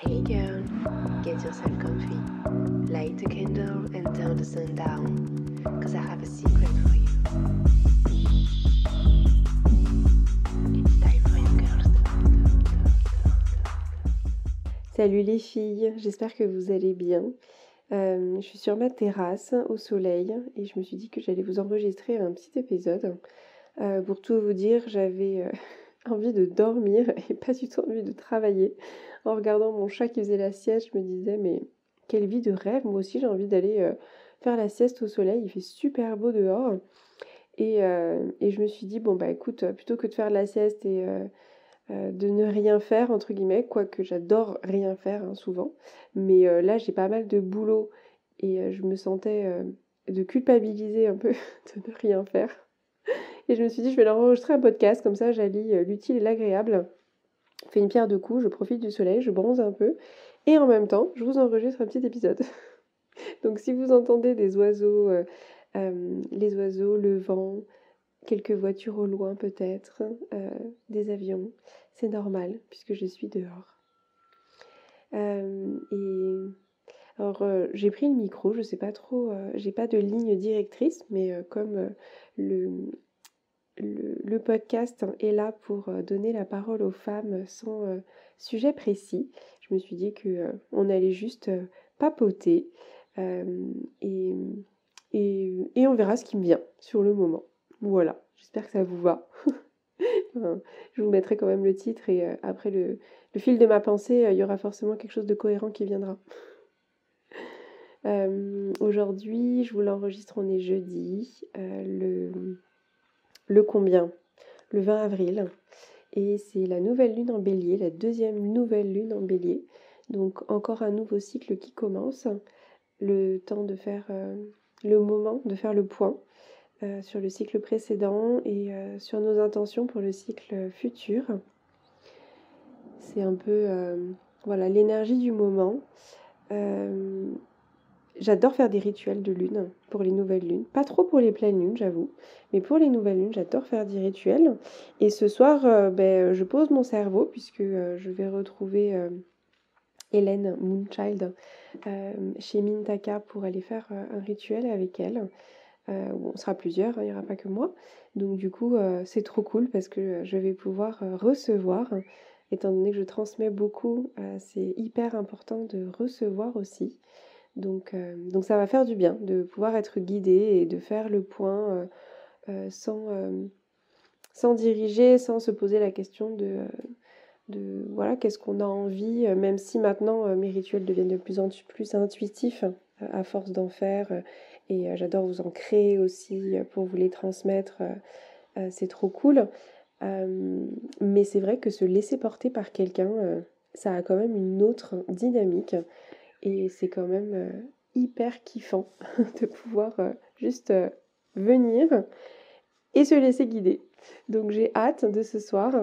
Hey girl, get yourself comfy. Light a candle and turn the sun down, cause I have a secret for you. It's time for you girls. Salut les filles, j'espère que vous allez bien. Je suis sur ma terrasse au soleil et je me suis dit que j'allais vous enregistrer un petit épisode. Pour tout vous dire, j'avais envie de dormir et pas du tout envie de travailler. En regardant mon chat qui faisait la sieste, je me disais mais quelle vie de rêve, moi aussi j'ai envie d'aller faire la sieste au soleil, il fait super beau dehors. Et je me suis dit bon bah écoute, plutôt que de faire la sieste et de ne rien faire entre guillemets, quoique j'adore rien faire hein, souvent, mais là j'ai pas mal de boulot et je me sentais de culpabiliser un peu de ne rien faire. Et je me suis dit je vais leur enregistrer un podcast, comme ça j'allie l'utile et l'agréable. Je fais une pierre deux coups, je profite du soleil, je bronze un peu et en même temps je vous enregistre un petit épisode. Donc si vous entendez des oiseaux, les oiseaux, le vent, quelques voitures au loin peut-être, des avions, c'est normal puisque je suis dehors. Alors j'ai pris le micro, je sais pas trop, j'ai pas de ligne directrice, mais comme le podcast est là pour donner la parole aux femmes sans sujet précis, je me suis dit que on allait juste papoter et, et on verra ce qui me vient sur le moment. Voilà, j'espère que ça vous va. Je vous mettrai quand même le titre et après le fil de ma pensée, il y aura forcément quelque chose de cohérent qui viendra. Aujourd'hui, je vous l'enregistre, on est jeudi, le combien? Le 20 avril. Et c'est la nouvelle lune en bélier, la deuxième nouvelle lune en bélier. Donc encore un nouveau cycle qui commence. Le temps de faire le moment, de faire le point sur le cycle précédent et sur nos intentions pour le cycle futur. C'est un peu voilà, l'énergie du moment. J'adore faire des rituels de lune pour les nouvelles lunes. Pas trop pour les pleines lunes, j'avoue. Mais pour les nouvelles lunes, j'adore faire des rituels. Et ce soir, je pose mon cerveau puisque je vais retrouver Hélène Moonchild chez Mintaka pour aller faire un rituel avec elle. On sera plusieurs, il n'y aura pas que moi. Donc du coup, c'est trop cool parce que je vais pouvoir recevoir. Étant donné que je transmets beaucoup, c'est hyper important de recevoir aussi. Donc ça va faire du bien de pouvoir être guidée et de faire le point sans diriger, sans se poser la question de voilà, qu'est-ce qu'on a envie, même si maintenant mes rituels deviennent de plus en plus intuitifs à force d'en faire. Et j'adore vous en créer aussi pour vous les transmettre, c'est trop cool. Mais c'est vrai que se laisser porter par quelqu'un, ça a quand même une autre dynamique. Et c'est quand même hyper kiffant de pouvoir juste venir et se laisser guider. Donc j'ai hâte de ce soir.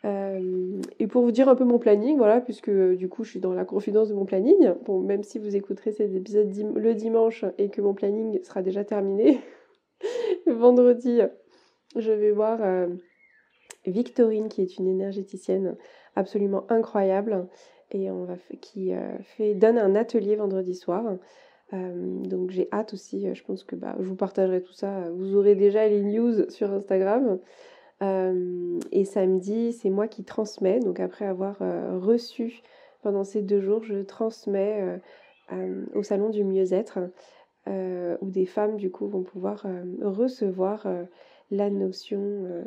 Et pour vous dire un peu mon planning, voilà, puisque du coup je suis dans la confidence de mon planning, bon, même si vous écouterez cet épisode le dimanche et que mon planning sera déjà terminé, vendredi, je vais voir Victorine, qui est une énergéticienne absolument incroyable et qui donne un atelier vendredi soir. Donc j'ai hâte aussi, je pense que je vous partagerai tout ça, vous aurez déjà les news sur Instagram. Et samedi, c'est moi qui transmets, donc après avoir reçu pendant ces 2 jours, je transmets au salon du mieux-être, où des femmes du coup vont pouvoir recevoir la notion,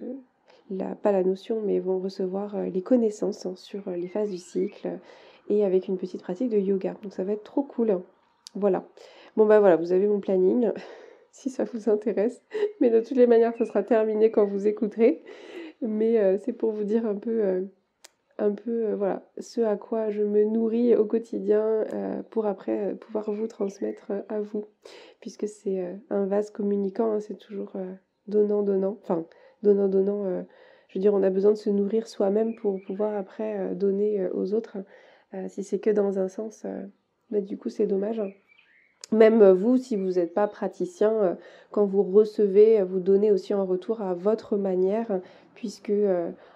pas la notion, mais vont recevoir les connaissances sur les phases du cycle et avec une petite pratique de yoga. Donc ça va être trop cool. Voilà. Bon voilà, vous avez mon planning, si ça vous intéresse. Mais de toutes les manières, ça sera terminé quand vous écouterez. Mais c'est pour vous dire un peu, voilà, ce à quoi je me nourris au quotidien pour après pouvoir vous transmettre à vous. Puisque c'est un vase communicant, hein, c'est toujours donnant-donnant. Enfin, donnant-donnant, je veux dire, on a besoin de se nourrir soi-même pour pouvoir après donner aux autres. Si c'est que dans un sens, du coup, c'est dommage. Même vous, si vous n'êtes pas praticien, quand vous recevez, vous donnez aussi en retour à votre manière, puisque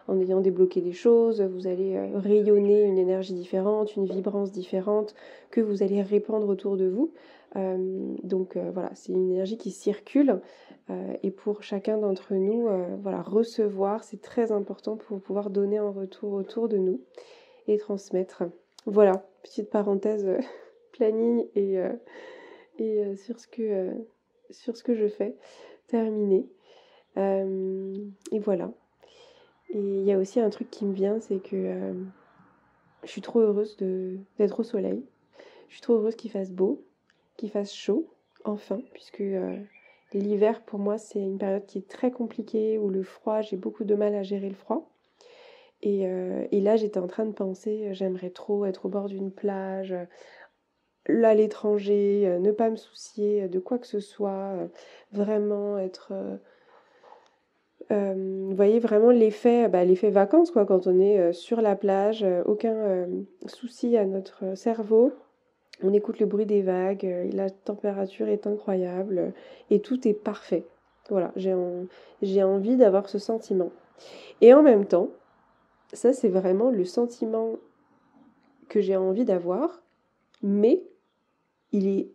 en ayant débloqué des choses, vous allez rayonner une énergie différente, une vibrance différente que vous allez répandre autour de vous. Donc voilà, c'est une énergie qui circule et pour chacun d'entre nous, voilà, recevoir, c'est très important pour pouvoir donner en retour autour de nous et transmettre. Voilà, petite parenthèse planning et sur ce que je fais. Terminé. Et voilà. Et il y a aussi un truc qui me vient, c'est que je suis trop heureuse d'être au soleil. Je suis trop heureuse qu'il fasse beau, qu'il fasse chaud, enfin, puisque l'hiver, pour moi, c'est une période qui est très compliquée, où le froid, j'ai beaucoup de mal à gérer le froid. Et là, j'étais en train de penser, j'aimerais trop être au bord d'une plage, là, à l'étranger, ne pas me soucier de quoi que ce soit, vraiment être... vous voyez vraiment l'effet vacances, quoi, quand on est sur la plage, aucun souci à notre cerveau. On écoute le bruit des vagues, la température est incroyable et tout est parfait. Voilà, j'ai envie d'avoir ce sentiment. Et en même temps, ça c'est vraiment le sentiment que j'ai envie d'avoir, mais il est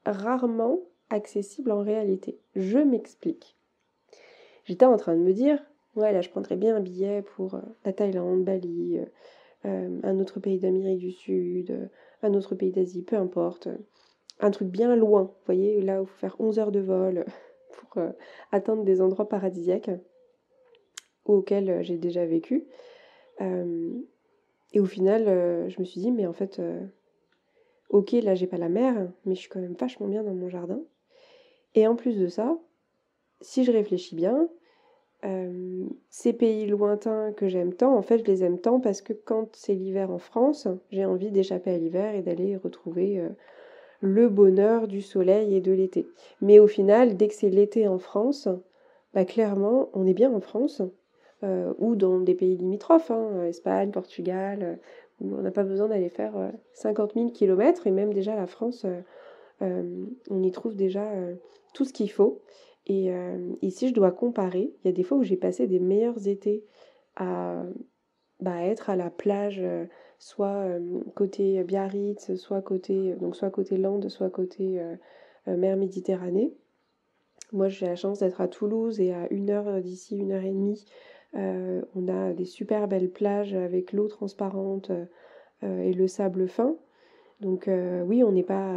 rarement accessible en réalité. Je m'explique. J'étais en train de me dire, ouais, là je prendrais bien un billet pour la Thaïlande, Bali, un autre pays d'Amérique du Sud, un autre pays d'Asie, peu importe. Un truc bien loin, vous voyez, là où il faut faire 11 heures de vol pour atteindre des endroits paradisiaques auxquels j'ai déjà vécu. Et au final, je me suis dit, mais en fait, ok, là j'ai pas la mer, mais je suis quand même vachement bien dans mon jardin. Et en plus de ça, si je réfléchis bien, ces pays lointains que j'aime tant, en fait, je les aime tant parce que quand c'est l'hiver en France, j'ai envie d'échapper à l'hiver et d'aller retrouver le bonheur du soleil et de l'été. Mais au final, dès que c'est l'été en France, bah clairement, on est bien en France, ou dans des pays limitrophes, hein, Espagne, Portugal, où on n'a pas besoin d'aller faire 50 000 kilomètres, et même déjà la France, on y trouve déjà tout ce qu'il faut. Et si je dois comparer, il y a des fois où j'ai passé des meilleurs étés à être à la plage, soit côté Biarritz, soit côté Landes, soit côté mer Méditerranée. Moi, j'ai la chance d'être à Toulouse et à 1 heure d'ici, 1 heure et demie, on a des super belles plages avec l'eau transparente et le sable fin. Donc oui, on n'est pas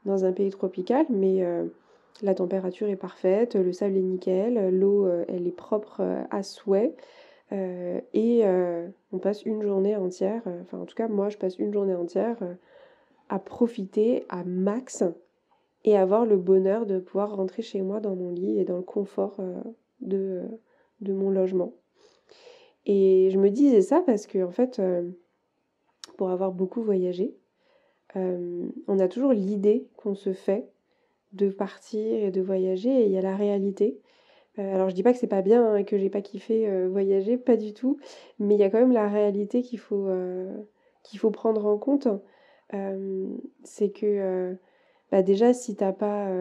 dans un pays tropical, mais la température est parfaite, le sable est nickel, l'eau elle est propre à souhait. Et on passe une journée entière, enfin en tout cas moi je passe une journée entière à profiter à max et avoir le bonheur de pouvoir rentrer chez moi dans mon lit et dans le confort de, de mon logement. Et je me disais ça parce que en fait, pour avoir beaucoup voyagé, on a toujours l'idée qu'on se fait de partir et de voyager, et il y a la réalité. Alors je dis pas que c'est pas bien, hein, et que j'ai pas kiffé voyager, pas du tout, mais il y a quand même la réalité qu'il faut prendre en compte. C'est que déjà si t'as pas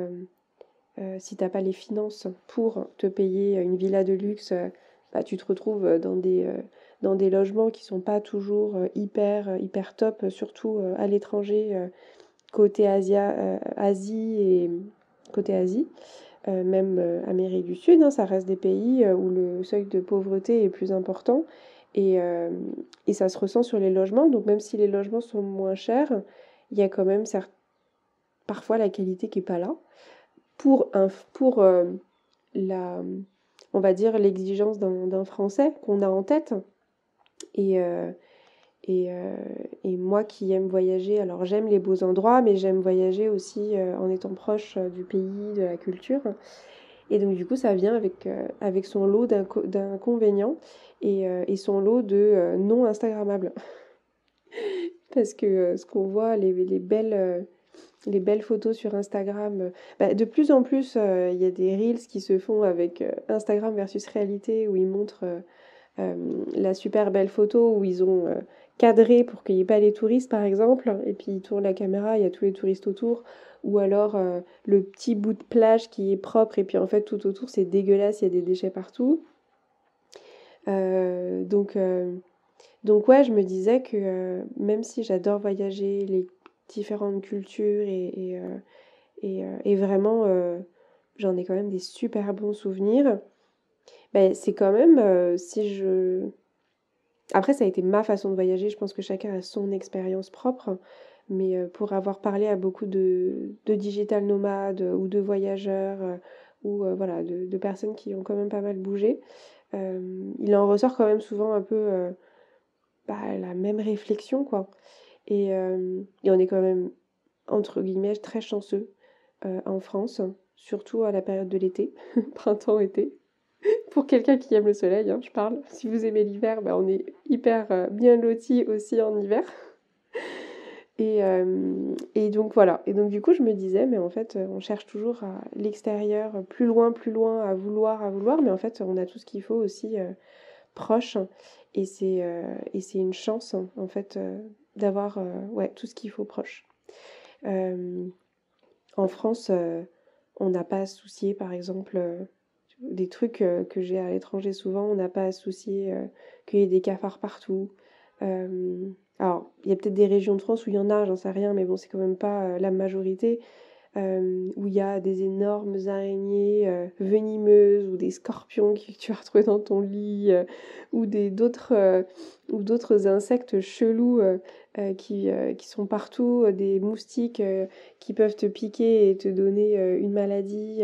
les finances pour te payer une villa de luxe, tu te retrouves dans des logements qui sont pas toujours hyper top, surtout à l'étranger, côté Asie et côté Asie. Même Amérique du Sud, hein, ça reste des pays où le seuil de pauvreté est plus important et ça se ressent sur les logements. Donc même si les logements sont moins chers, il y a quand même parfois la qualité qui n'est pas là pour la, on va dire, l'exigence d'un Français qu'on a en tête. Et, euh, et moi qui aime voyager, alors j'aime les beaux endroits, mais j'aime voyager aussi en étant proche du pays, de la culture. Et donc du coup, ça vient avec son lot d'inconvénients et son lot de non Instagrammables. Parce que ce qu'on voit, les belles photos sur Instagram, de plus en plus, il y a des reels qui se font avec Instagram versus réalité, où ils montrent la super belle photo, où ils ont cadré pour qu'il n'y ait pas les touristes, par exemple, et puis ils tournent la caméra, il y a tous les touristes autour, ou alors le petit bout de plage qui est propre, et puis en fait tout autour c'est dégueulasse, il y a des déchets partout. Donc ouais, je me disais que même si j'adore voyager, les différentes cultures et vraiment j'en ai quand même des super bons souvenirs, ben, c'est quand même si je... Après, ça a été ma façon de voyager, je pense que chacun a son expérience propre, mais pour avoir parlé à beaucoup de digital nomades ou de voyageurs ou voilà, de personnes qui ont quand même pas mal bougé, il en ressort quand même souvent un peu la même réflexion, quoi. Et on est quand même, entre guillemets, très chanceux en France, surtout à la période de l'été, printemps-été. Pour quelqu'un qui aime le soleil, hein, je parle. Si vous aimez l'hiver, bah, on est hyper bien lotis aussi en hiver. Et donc voilà. Et donc du coup, je me disais, mais en fait, on cherche toujours à l'extérieur, plus loin, à vouloir. Mais en fait, on a tout ce qu'il faut aussi proche. Et c'est une chance, en fait, d'avoir ouais, tout ce qu'il faut proche. Euh, En France, on n'a pas à se soucier, par exemple, des trucs que j'ai à l'étranger souvent, on n'a pas à se soucier qu'il y ait des cafards partout. Euh, alors, il y a peut-être des régions de France où il y en a, j'en sais rien, mais bon, c'est quand même pas la majorité, où il y a des énormes araignées venimeuses ou des scorpions que tu vas retrouver dans ton lit, ou d'autres insectes chelous qui sont partout, des moustiques qui peuvent te piquer et te donner une maladie.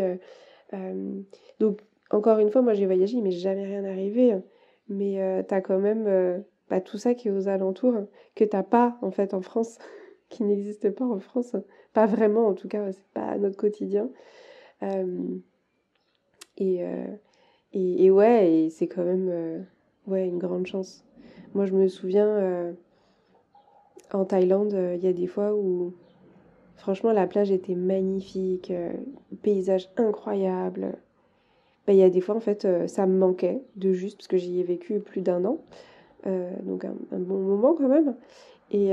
Euh, donc, encore une fois, moi j'ai voyagé, il m'est jamais rien arrivé. Mais t'as quand même tout ça qui est aux alentours, que t'as pas en fait en France, qui n'existe pas en France. Pas vraiment, en tout cas, c'est pas notre quotidien. Euh, et, euh, et ouais, et c'est quand même ouais, une grande chance. Moi, je me souviens, en Thaïlande, il y a des fois où, franchement, la plage était magnifique, paysage incroyable. Il y a des fois, en fait, ça me manquait de juste, parce que j'y ai vécu plus d'un an, donc un bon moment quand même. Et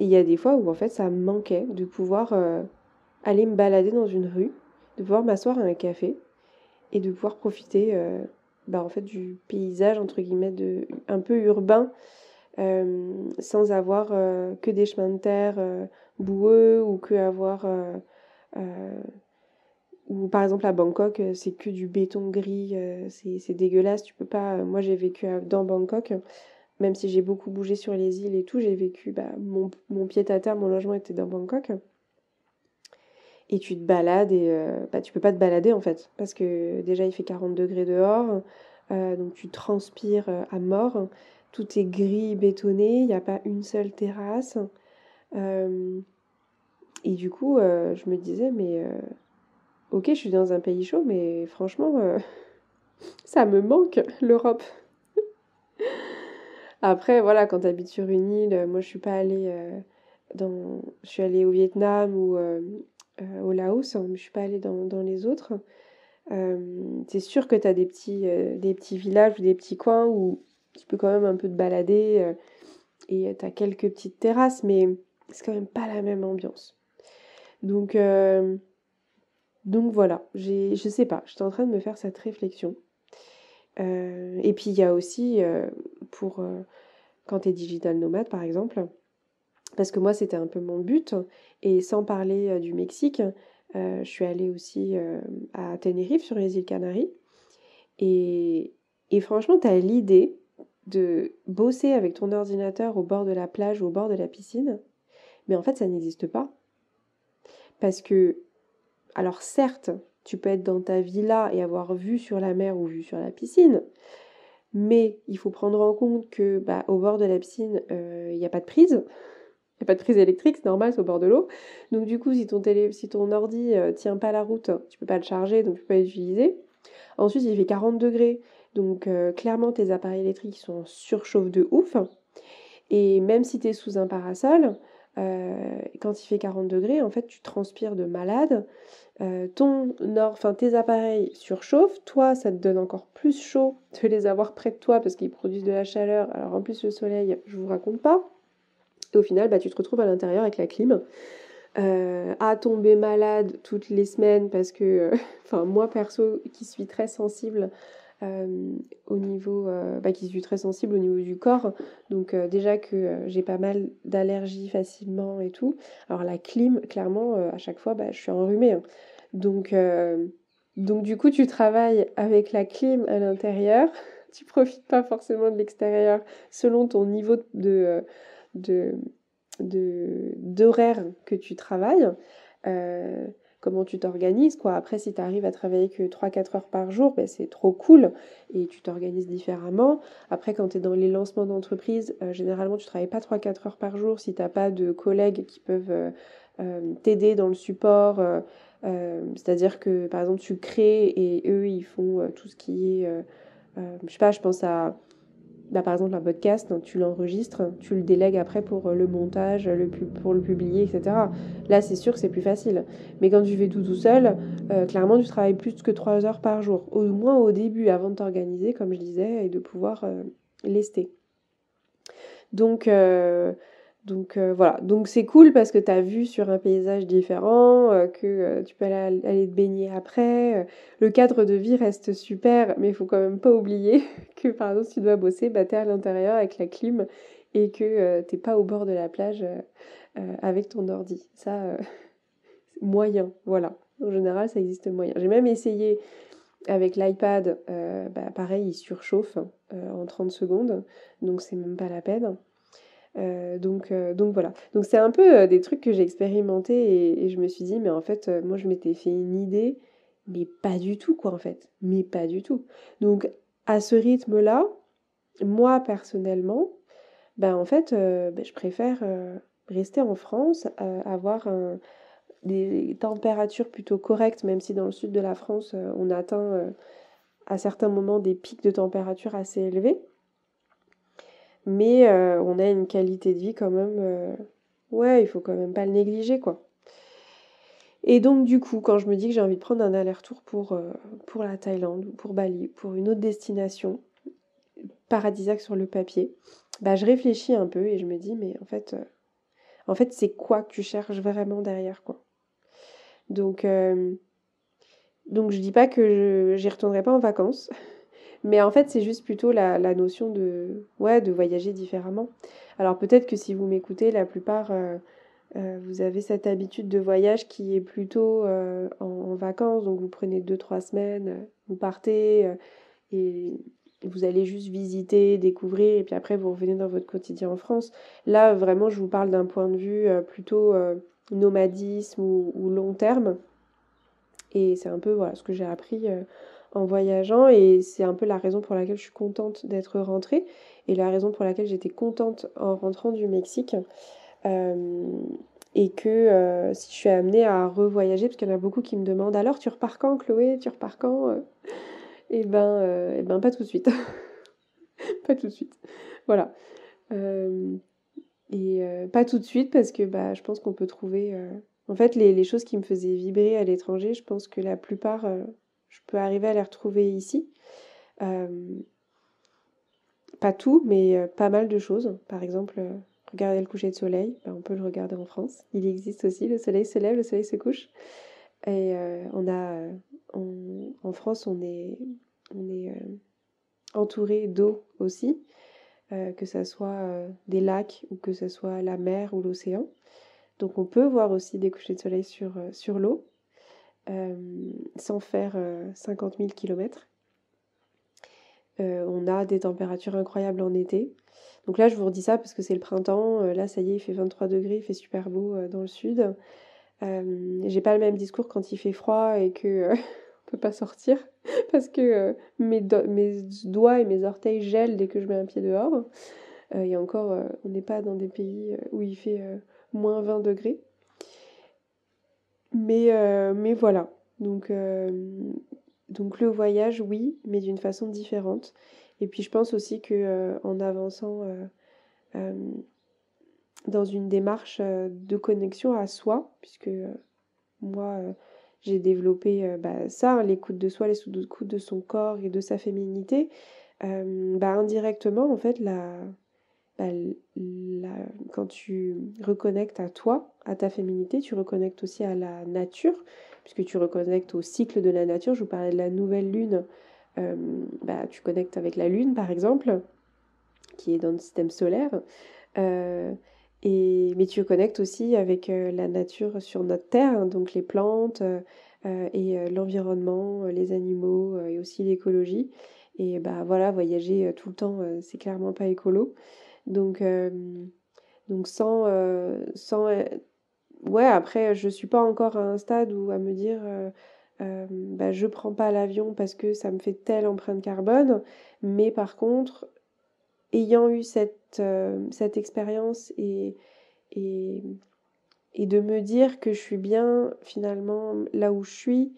il y a des fois où, en fait, ça me manquait de pouvoir aller me balader dans une rue, de pouvoir m'asseoir à un café et de pouvoir profiter en fait, du paysage, entre guillemets, un peu urbain, sans avoir que des chemins de terre boueux ou que avoir... euh, ou par exemple à Bangkok, c'est que du béton gris, c'est dégueulasse, tu peux pas... Moi j'ai vécu dans Bangkok, même si j'ai beaucoup bougé sur les îles et tout, j'ai vécu, mon pied-à-terre, mon logement était dans Bangkok. Et tu te balades et tu peux pas te balader en fait, parce que déjà il fait 40 degrés dehors, donc tu transpires à mort, tout est gris, bétonné, il n'y a pas une seule terrasse. Euh, et du coup, je me disais, mais ok, je suis dans un pays chaud, mais franchement, ça me manque l'Europe. Après, voilà, quand tu habites sur une île, moi je suis pas allée je suis allée au Vietnam ou au Laos, hein, mais je suis pas allée dans les autres. C'est sûr que tu as des petits villages ou des petits coins où tu peux quand même un peu te balader et tu as quelques petites terrasses, mais c'est quand même pas la même ambiance. Donc, euh, donc voilà, je sais pas, j'étais en train de me faire cette réflexion. Et puis il y a aussi, pour quand tu es digital nomade par exemple, parce que moi c'était un peu mon but, et sans parler du Mexique, je suis allée aussi à Tenerife sur les îles Canaries. Et, et franchement, tu as l'idée de bosser avec ton ordinateur au bord de la plage ou au bord de la piscine, mais en fait, ça n'existe pas. Parce que, alors certes, tu peux être dans ta villa et avoir vue sur la mer ou vue sur la piscine, mais il faut prendre en compte que au bord de la piscine, il n'y a pas de prise. Il n'y a pas de prise électrique, c'est normal, c'est au bord de l'eau. Donc du coup, si ton ordi tient pas la route, tu peux pas le charger, donc tu peux pas l'utiliser. Ensuite, il fait 40 degrés, donc clairement tes appareils électriques sont en surchauffe de ouf. Et même si tu es sous un parasol, quand il fait 40 degrés, en fait, tu transpires de malade. Tes appareils surchauffent. Toi, ça te donne encore plus chaud de les avoir près de toi parce qu'ils produisent de la chaleur. Alors en plus, le soleil, je vous raconte pas. Et au final, tu te retrouves à l'intérieur avec la clim. À tomber malade toutes les semaines parce que, moi perso qui suis très sensible, au niveau, qui suis très sensible au niveau du corps. Donc déjà que j'ai pas mal d'allergies facilement et tout. Alors la clim, clairement, à chaque fois, je suis enrhumée, hein. Donc du coup, tu travailles avec la clim à l'intérieur. Tu profites pas forcément de l'extérieur selon ton niveau d'horaire que tu travailles. Comment tu t'organises, quoi. Après, si tu arrives à travailler que 3-4 heures par jour, c'est trop cool et tu t'organises différemment. Après, quand tu es dans les lancements d'entreprise, généralement, tu travailles pas 3-4 heures par jour si tu n'as pas de collègues qui peuvent t'aider dans le support. C'est-à-dire que, par exemple, tu crées et eux, ils font tout ce qui est... je sais pas, je pense à par exemple, un podcast, hein, tu l'enregistres, tu le délègues après pour le montage, pour le publier, etc. Là, c'est sûr que c'est plus facile. Mais quand tu fais tout seul, clairement, tu travailles plus que 3 heures par jour. Au moins au début, avant de t'organiser, comme je disais, et de pouvoir lester. Donc voilà, donc c'est cool parce que tu as vu sur un paysage différent, que tu peux aller te baigner après. Le cadre de vie reste super, mais il faut quand même pas oublier que par exemple si tu dois bosser, tu es à l'intérieur avec la clim et que t'es pas au bord de la plage avec ton ordi. Ça, moyen, voilà. En général, ça existe moyen. J'ai même essayé avec l'iPad, pareil, il surchauffe en 30 secondes, donc c'est même pas la peine. Donc voilà. Donc c'est un peu des trucs que j'ai expérimenté et je me suis dit, mais en fait, moi je m'étais fait une idée, mais pas du tout, quoi, en fait. Mais pas du tout. Donc à ce rythme-là, moi personnellement, en fait, je préfère rester en France, avoir des températures plutôt correctes, même si dans le sud de la France, on atteint à certains moments des pics de température assez élevés. Mais on a une qualité de vie quand même, ouais, il faut quand même pas le négliger, quoi. Et donc du coup, quand je me dis que j'ai envie de prendre un aller-retour pour la Thaïlande ou pour Bali, pour une autre destination paradisiaque sur le papier, je réfléchis un peu et je me dis, mais en fait c'est quoi que tu cherches vraiment derrière, quoi. Donc je dis pas que j'y retournerai pas en vacances, mais en fait c'est juste plutôt la notion de voyager différemment. Alors peut-être que si vous m'écoutez, la plupart, vous avez cette habitude de voyage qui est plutôt en vacances, donc vous prenez 2-3 semaines, vous partez et vous allez juste visiter, découvrir, et puis après vous revenez dans votre quotidien en France. Là, vraiment, je vous parle d'un point de vue plutôt nomadisme ou long terme, et c'est un peu voilà, ce que j'ai appris en voyageant, et c'est un peu la raison pour laquelle je suis contente d'être rentrée, et la raison pour laquelle j'étais contente en rentrant du Mexique. Et que si je suis amenée à revoyager, parce qu'il y en a beaucoup qui me demandent alors tu repars quand Chloé, tu repars quand et ben pas tout de suite. Pas tout de suite. Voilà. Pas tout de suite parce que je pense qu'on peut trouver en fait les choses qui me faisaient vibrer à l'étranger, je pense que la plupart je peux arriver à les retrouver ici. Euh, Pas tout, mais pas mal de choses. Par exemple, regarder le coucher de soleil, on peut le regarder en France. Il existe aussi, le soleil se lève, le soleil se couche. Et en France, on est entouré d'eau aussi, que ça soit des lacs ou que ce soit la mer ou l'océan. Donc on peut voir aussi des couchers de soleil sur l'eau, sans faire 50 000 kilomètres. On a des températures incroyables en été. Donc là, je vous redis ça parce que c'est le printemps. Là, ça y est, il fait 23 degrés, il fait super beau dans le sud. J'ai pas le même discours quand il fait froid et que on peut pas sortir parce que mes doigts et mes orteils gèlent dès que je mets un pied dehors. Et encore, on n'est pas dans des pays où il fait moins 20 degrés. Mais voilà. Donc le voyage, oui, mais d'une façon différente. Et puis je pense aussi que en avançant euh, dans une démarche de connexion à soi, puisque moi j'ai développé ça, hein, l'écoute de soi, l'écoute de son corps et de sa féminité, indirectement en fait bah, quand tu reconnectes à toi, à ta féminité, tu reconnectes aussi à la nature, puisque tu reconnectes au cycle de la nature. Je vous parlais de la nouvelle lune tu connectes avec la Lune, par exemple, qui est dans le système solaire. Mais tu connectes aussi avec la nature sur notre Terre, hein, donc les plantes et l'environnement, les animaux et aussi l'écologie. Et voilà, voyager tout le temps, c'est clairement pas écolo. Donc, donc ouais, après, je suis pas encore à un stade où à me dire je prends pas l'avion parce que ça me fait telle empreinte carbone. Mais par contre, ayant eu cette expérience et, et de me dire que je suis bien finalement là où je suis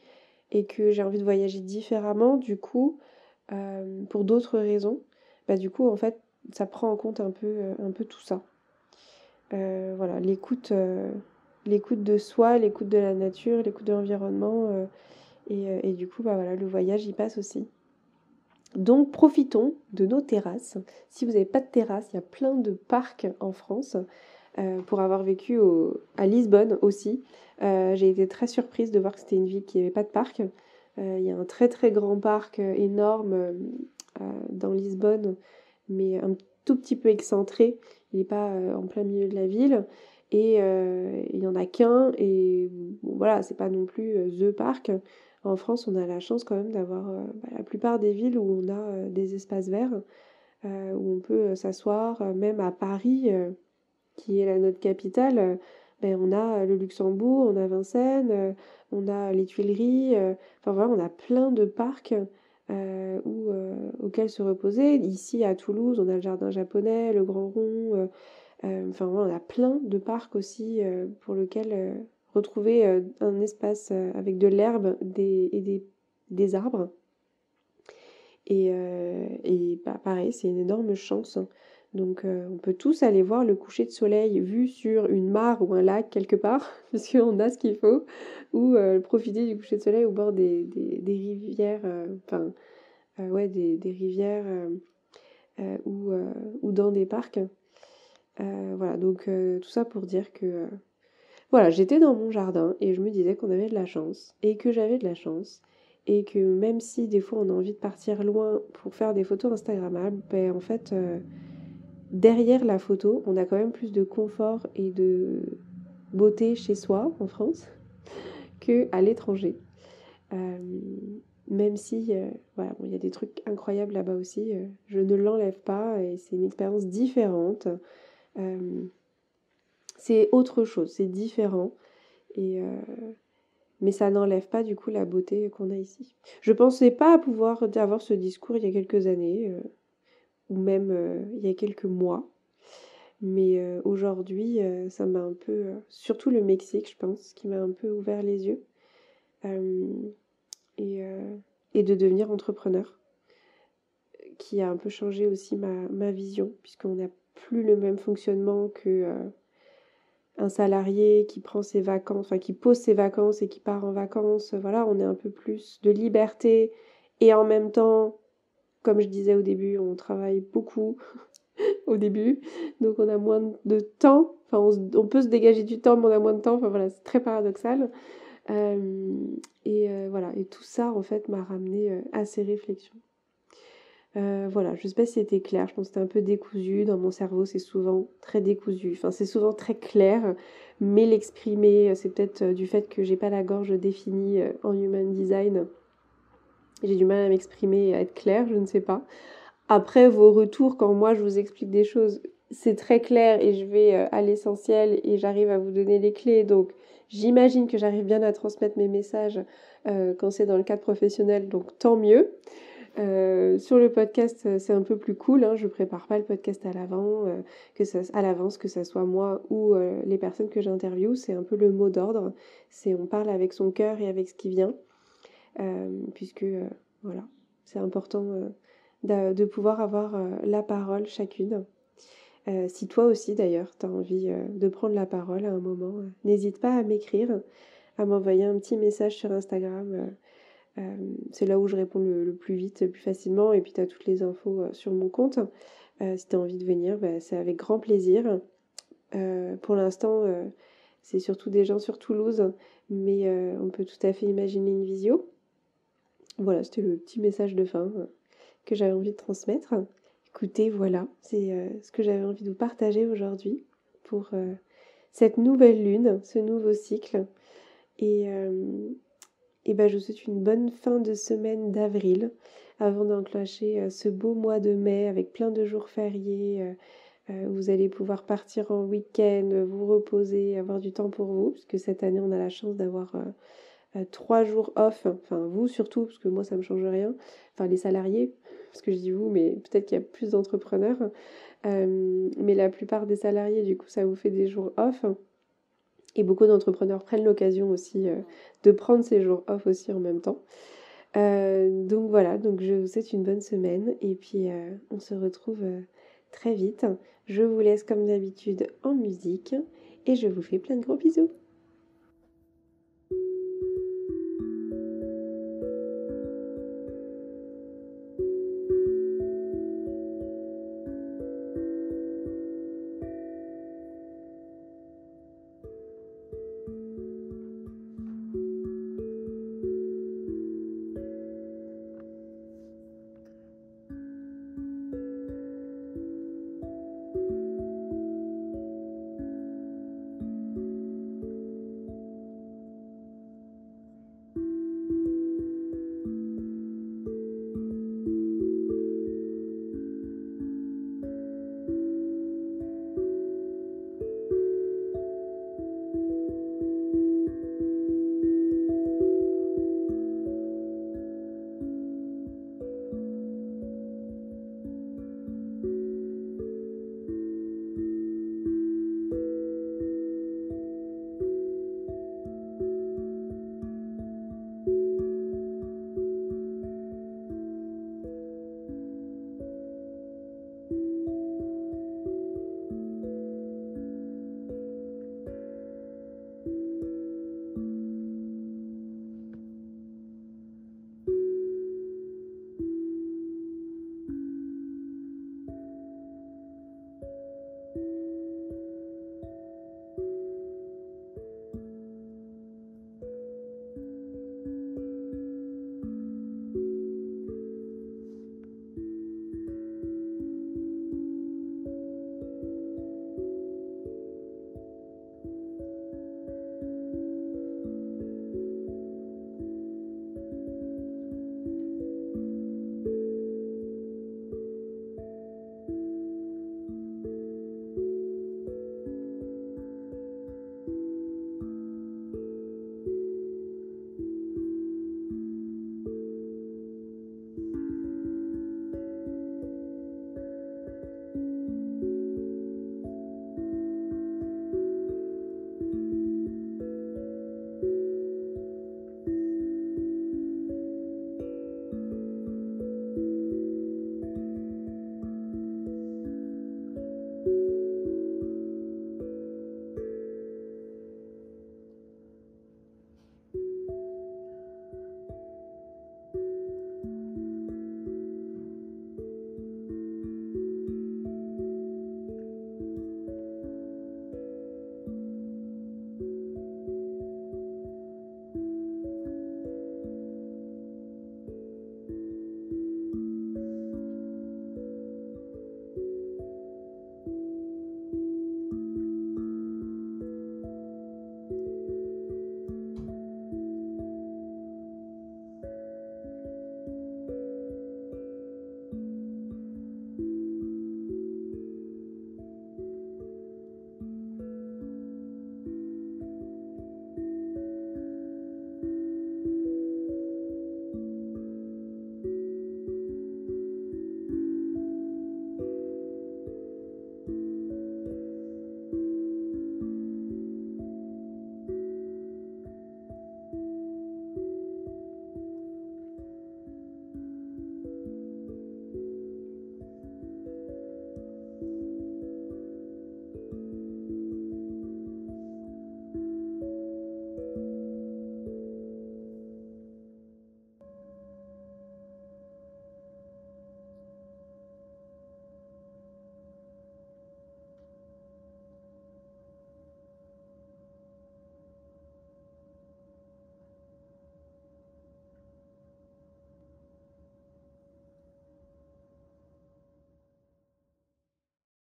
et que j'ai envie de voyager différemment, du coup, pour d'autres raisons, du coup, en fait, ça prend en compte un peu tout ça. Voilà, l'écoute de soi, l'écoute de la nature, l'écoute de l'environnement, et du coup, voilà, le voyage y passe aussi. Donc profitons de nos terrasses. Si vous n'avez pas de terrasse, il y a plein de parcs en France. Pour avoir vécu à Lisbonne aussi, j'ai été très surprise de voir que c'était une ville qui n'avait pas de parc. Il y a un très très grand parc énorme dans Lisbonne, mais un tout petit peu excentré. Il n'est pas en plein milieu de la ville. Et il n'y en a qu'un. Et bon, voilà, c'est pas non plus the parc. En France, on a la chance quand même d'avoir la plupart des villes où on a des espaces verts, où on peut s'asseoir. Même à Paris, qui est notre capitale, on a le Luxembourg, on a Vincennes, on a les Tuileries. Enfin voilà, on a plein de parcs auxquels se reposer. Ici, à Toulouse, on a le Jardin japonais, le Grand Rond. Enfin voilà, on a plein de parcs aussi pour lesquels retrouver un espace avec de l'herbe et des arbres. Et pareil, c'est une énorme chance. Donc on peut tous aller voir le coucher de soleil vu sur une mare ou un lac quelque part, parce qu'on a ce qu'il faut, ou profiter du coucher de soleil au bord des rivières, des rivières ou dans des parcs. Voilà, donc tout ça pour dire que voilà, j'étais dans mon jardin et je me disais qu'on avait de la chance et que j'avais de la chance et que même si des fois on a envie de partir loin pour faire des photos instagrammables, en fait, derrière la photo, on a quand même plus de confort et de beauté chez soi en France qu'à l'étranger. Même si, voilà, il y a des trucs incroyables là-bas aussi, je ne l'enlève pas et c'est une expérience différente. C'est autre chose, c'est différent. Mais ça n'enlève pas du coup la beauté qu'on a ici. Je pensais pas pouvoir avoir ce discours il y a quelques années, ou même il y a quelques mois. Mais aujourd'hui, ça m'a un peu, surtout le Mexique, je pense, qui m'a un peu ouvert les yeux. Et de devenir entrepreneur, qui a un peu changé aussi ma vision, puisqu'on n'a plus le même fonctionnement que un salarié qui prend ses vacances, enfin qui pose ses vacances et qui part en vacances. Voilà, on a un peu plus de liberté et en même temps, comme je disais au début, on travaille beaucoup au début, donc on a moins de temps. Enfin, on peut se dégager du temps, mais on a moins de temps. Enfin voilà, c'est très paradoxal. Voilà, et tout ça en fait m'a ramené à ces réflexions. Voilà, je sais pas si c'était clair, je pense que c'était un peu décousu, dans mon cerveau c'est souvent très décousu, enfin c'est souvent très clair, mais l'exprimer, c'est peut-être du fait que j'ai pas la gorge définie en human design, j'ai du mal à m'exprimer et à être claire, je ne sais pas. Après vos retours, quand moi je vous explique des choses, c'est très clair et je vais à l'essentiel et j'arrive à vous donner les clés, donc j'imagine que j'arrive bien à transmettre mes messages quand c'est dans le cadre professionnel, donc tant mieux. Sur le podcast, c'est un peu plus cool, hein, je prépare pas le podcast à l'avance, que ça soit moi ou les personnes que j'interviewe, c'est un peu le mot d'ordre, c'est on parle avec son cœur et avec ce qui vient, puisque voilà, c'est important de pouvoir avoir la parole chacune. Si toi aussi d'ailleurs tu as envie de prendre la parole à un moment, n'hésite pas à m'écrire, à m'envoyer un petit message sur Instagram. C'est là où je réponds le plus vite, le plus facilement, et puis tu as toutes les infos sur mon compte. Si tu as envie de venir, c'est avec grand plaisir. Pour l'instant, c'est surtout des gens sur Toulouse, mais on peut tout à fait imaginer une visio. Voilà, c'était le petit message de fin que j'avais envie de transmettre. Écoutez, voilà, c'est ce que j'avais envie de vous partager aujourd'hui pour cette nouvelle lune, ce nouveau cycle. Et ben, je vous souhaite une bonne fin de semaine d'avril avant d'enclencher ce beau mois de mai avec plein de jours fériés. Vous allez pouvoir partir en week-end, vous reposer, avoir du temps pour vous, puisque cette année on a la chance d'avoir 3 jours off, enfin vous surtout, parce que moi ça me change rien, enfin les salariés, parce que je dis vous, mais peut-être qu'il y a plus d'entrepreneurs, mais la plupart des salariés, du coup ça vous fait des jours off, et beaucoup d'entrepreneurs prennent l'occasion aussi de prendre ces jours off aussi en même temps. Donc voilà, donc je vous souhaite une bonne semaine, et puis on se retrouve très vite. Je vous laisse comme d'habitude en musique, et je vous fais plein de gros bisous.